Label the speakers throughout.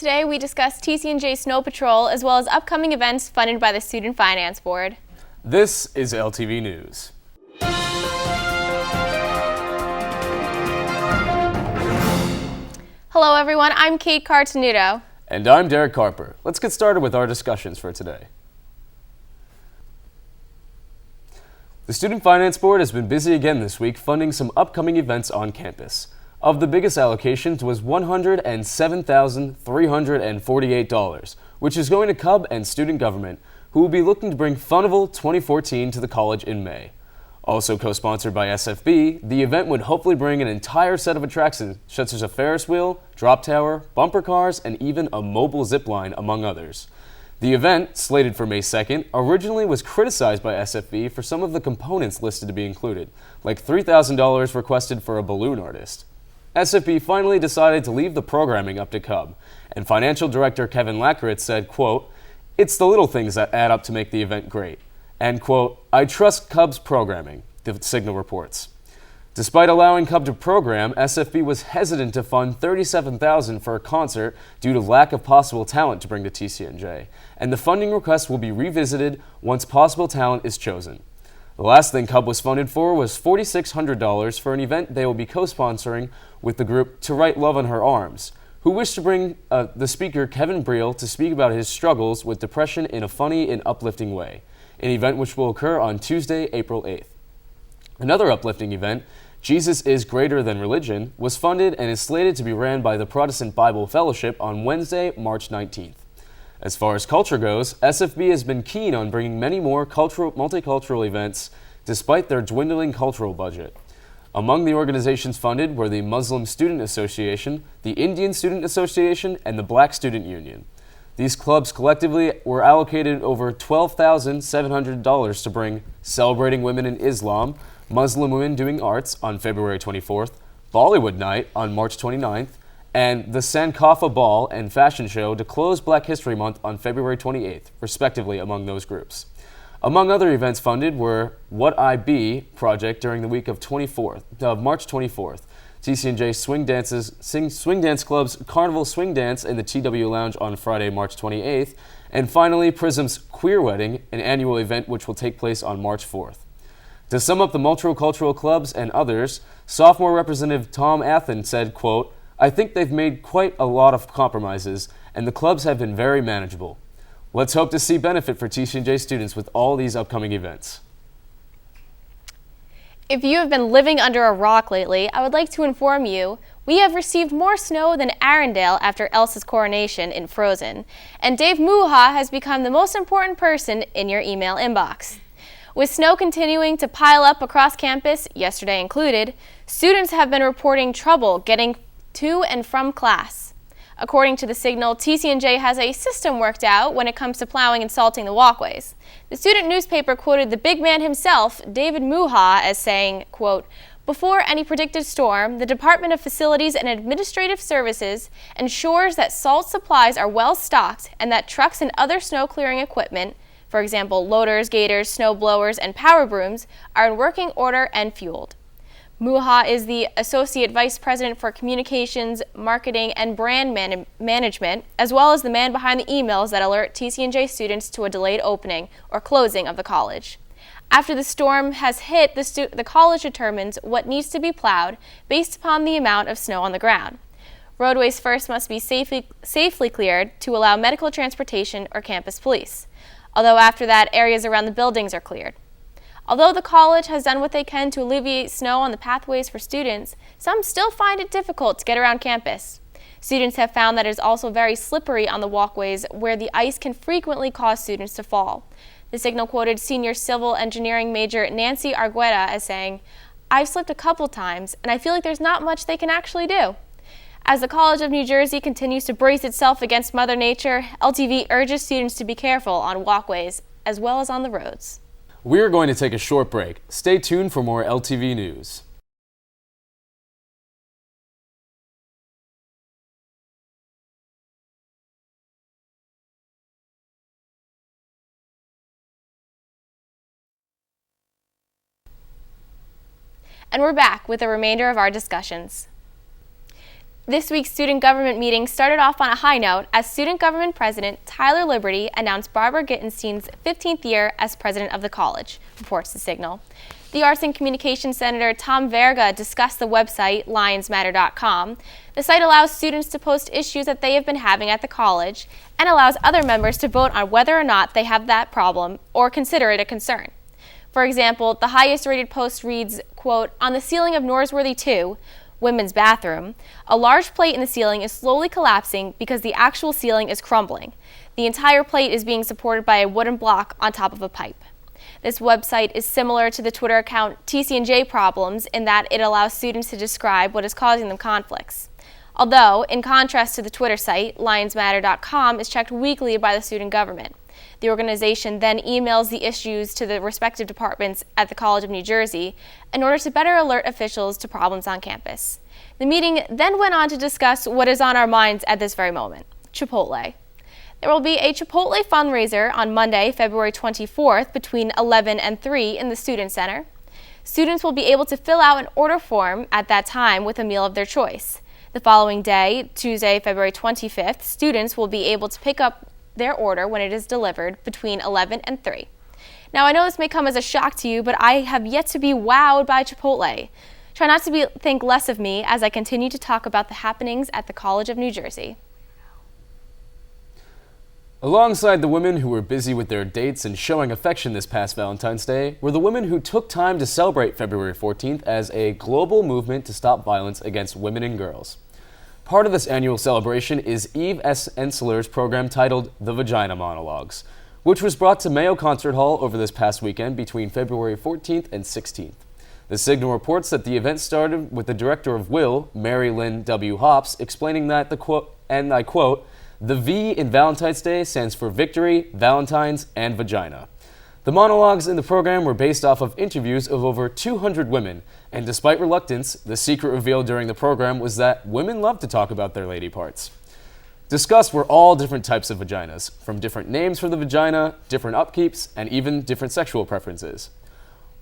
Speaker 1: Today we discuss TCNJ Snow Patrol as well as upcoming events funded by the Student Finance Board.
Speaker 2: This is LTV News.
Speaker 1: Hello everyone, I'm Kate Cartenuto.
Speaker 2: And I'm Derek Carper. Let's get started with our discussions for today. The Student Finance Board has been busy again this week funding some upcoming events on campus. Of the biggest allocations was $107,348, which is going to Cub and student government, who will be looking to bring Funnival 2014 to the college in May. Also co-sponsored by SFB, the event would hopefully bring an entire set of attractions such as a Ferris wheel, drop tower, bumper cars, and even a mobile zip line, among others. The event, slated for May 2nd, originally was criticized by SFB for some of the components listed to be included, like $3,000 requested for a balloon artist. SFB finally decided to leave the programming up to Cub, and Financial Director Kevin Lackeritz said, quote, "It's the little things that add up to make the event great," and, quote, "I trust Cub's programming," the Signal reports. Despite allowing Cub to program, SFB was hesitant to fund $37,000 for a concert due to lack of possible talent to bring to TCNJ, and the funding request will be revisited once possible talent is chosen. The last thing Cub was funded for was $4,600 for an event they will be co-sponsoring with the group To Write Love on Her Arms, who wished to bring the speaker Kevin Breel to speak about his struggles with depression in a funny and uplifting way, an event which will occur on Tuesday, April 8th. Another uplifting event, Jesus is Greater Than Religion, was funded and is slated to be ran by the Protestant Bible Fellowship on Wednesday, March 19th. As far as culture goes, SFB has been keen on bringing many more multicultural events despite their dwindling cultural budget. Among the organizations funded were the Muslim Student Association, the Indian Student Association, and the Black Student Union. These clubs collectively were allocated over $12,700 to bring Celebrating Women in Islam, Muslim Women Doing Arts on February 24th, Bollywood Night on March 29th, and the Sankofa Ball and Fashion Show to close Black History Month on February 28th, respectively, among those groups. Among other events funded were What I Be project during the week of March 24th, TCNJ Swing Dance Club's Carnival Swing Dance in the TW Lounge on Friday, March 28th, and finally Prism's Queer Wedding, an annual event which will take place on March 4th. To sum up the multicultural clubs and others, sophomore Representative Tom Athen said, quote, "I think they've made quite a lot of compromises, and the clubs have been very manageable. Let's hope to see benefit for TCNJ students with all these upcoming events."
Speaker 1: If you have been living under a rock lately, I would like to inform you we have received more snow than Arendelle after Elsa's coronation in Frozen, and Dave Muha has become the most important person in your email inbox. With snow continuing to pile up across campus, yesterday included, students have been reporting trouble getting to and from class. According to the Signal, TCNJ has a system worked out when it comes to plowing and salting the walkways. The student newspaper quoted the big man himself, David Muha, as saying, quote, "Before any predicted storm, the Department of Facilities and Administrative Services ensures that salt supplies are well stocked and that trucks and other snow clearing equipment, for example, loaders, gators, snow blowers, and power brooms, are in working order and fueled." Muha is the Associate Vice President for Communications, Marketing, and Brand Management, as well as the man behind the emails that alert TCNJ students to a delayed opening or closing of the college. After the storm has hit, the college determines what needs to be plowed based upon the amount of snow on the ground. Roadways first must be safely cleared to allow medical transportation or campus police, although after that, areas around the buildings are cleared. Although the college has done what they can to alleviate snow on the pathways for students, some still find it difficult to get around campus. Students have found that it is also very slippery on the walkways where the ice can frequently cause students to fall. The Signal quoted senior civil engineering major Nancy Argueta as saying, "I've slipped a couple times, and I feel like there's not much they can actually do." As the College of New Jersey continues to brace itself against Mother Nature, LTV urges students to be careful on walkways as well as on the roads.
Speaker 2: We are going to take a short break. Stay tuned for more LTV News.
Speaker 1: And we're back with the remainder of our discussions. This week's student government meeting started off on a high note as student government president Tyler Liberty announced Barbara Gittenstein's 15th year as president of the college, reports The Signal. The Arts and Communications Senator Tom Verga discussed the website lionsmatter.com. The site allows students to post issues that they have been having at the college and allows other members to vote on whether or not they have that problem or consider it a concern. For example, the highest rated post reads, quote, "On the ceiling of Norsworthy 2, women's bathroom, a large plate in the ceiling is slowly collapsing because the actual ceiling is crumbling. The entire plate is being supported by a wooden block on top of a pipe." This website is similar to the Twitter account TCNJ Problems in that it allows students to describe what is causing them conflicts. Although, in contrast to the Twitter site, lionsmatter.com is checked weekly by the student government. The organization then emails the issues to the respective departments at the College of New Jersey in order to better alert officials to problems on campus. The meeting then went on to discuss what is on our minds at this very moment: Chipotle. There will be a Chipotle fundraiser on Monday, February 24th between 11 and 3 in the Student Center. Students will be able to fill out an order form at that time with a meal of their choice. The following day, Tuesday, February 25th, students will be able to pick up their order when it is delivered between 11 and 3. Now, I know this may come as a shock to you, but I have yet to be wowed by Chipotle. Try not to think less of me as I continue to talk about the happenings at the College of New Jersey.
Speaker 2: Alongside the women who were busy with their dates and showing affection this past Valentine's Day were the women who took time to celebrate February 14th as a global movement to stop violence against women and girls. Part of this annual celebration is Eve S. Ensler's program titled The Vagina Monologues, which was brought to Mayo Concert Hall over this past weekend between February 14th and 16th. The Signal reports that the event started with the director of Will, Mary Lynn W. Hops, explaining that and I quote, "The V in Valentine's Day stands for victory, Valentine's, and vagina." The monologues in the program were based off of interviews of over 200 women, and despite reluctance, the secret revealed during the program was that women love to talk about their lady parts. Discussed were all different types of vaginas, from different names for the vagina, different upkeeps, and even different sexual preferences.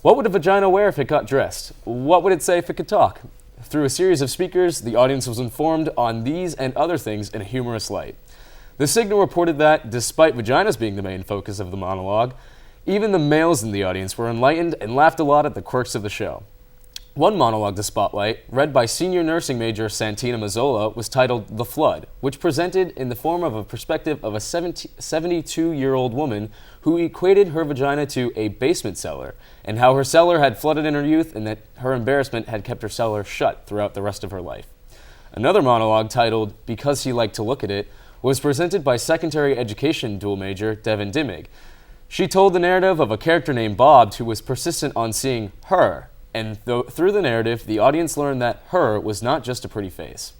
Speaker 2: What would a vagina wear if it got dressed? What would it say if it could talk? Through a series of speakers, the audience was informed on these and other things in a humorous light. The Signal reported that, despite vaginas being the main focus of the monologue, even the males in the audience were enlightened and laughed a lot at the quirks of the show. One monologue to spotlight, read by senior nursing major Santina Mazzola, was titled The Flood, which presented in the form of a perspective of a 72-year-old woman who equated her vagina to a basement cellar, and how her cellar had flooded in her youth and that her embarrassment had kept her cellar shut throughout the rest of her life. Another monologue titled Because He Liked to Look at It was presented by secondary education dual major Devin Dimmig. She told the narrative of a character named Bob who was persistent on seeing her, and through the narrative, the audience learned that her was not just a pretty face.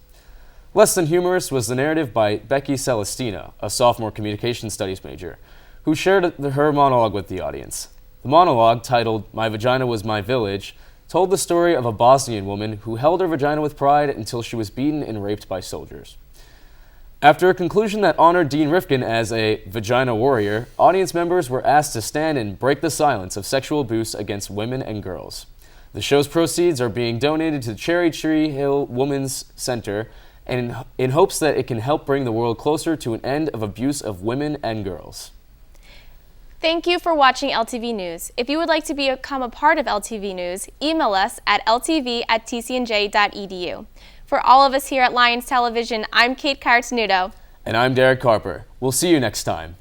Speaker 2: Less than humorous was the narrative by Becky Celestina, a sophomore communication studies major, who shared her monologue with the audience. The monologue, titled My Vagina Was My Village, told the story of a Bosnian woman who held her vagina with pride until she was beaten and raped by soldiers. After a conclusion that honored Dean Rifkin as a vagina warrior, audience members were asked to stand and break the silence of sexual abuse against women and girls. The show's proceeds are being donated to Cherry Tree Hill Women's Center in hopes that it can help bring the world closer to an end of abuse of women and girls.
Speaker 1: Thank you for watching LTV News. If you would like to become a part of LTV News, email us at ltv@tcnj.edu. For all of us here at Lions Television, I'm Kate Cartenuto.
Speaker 2: And I'm Derek Carper. We'll see you next time.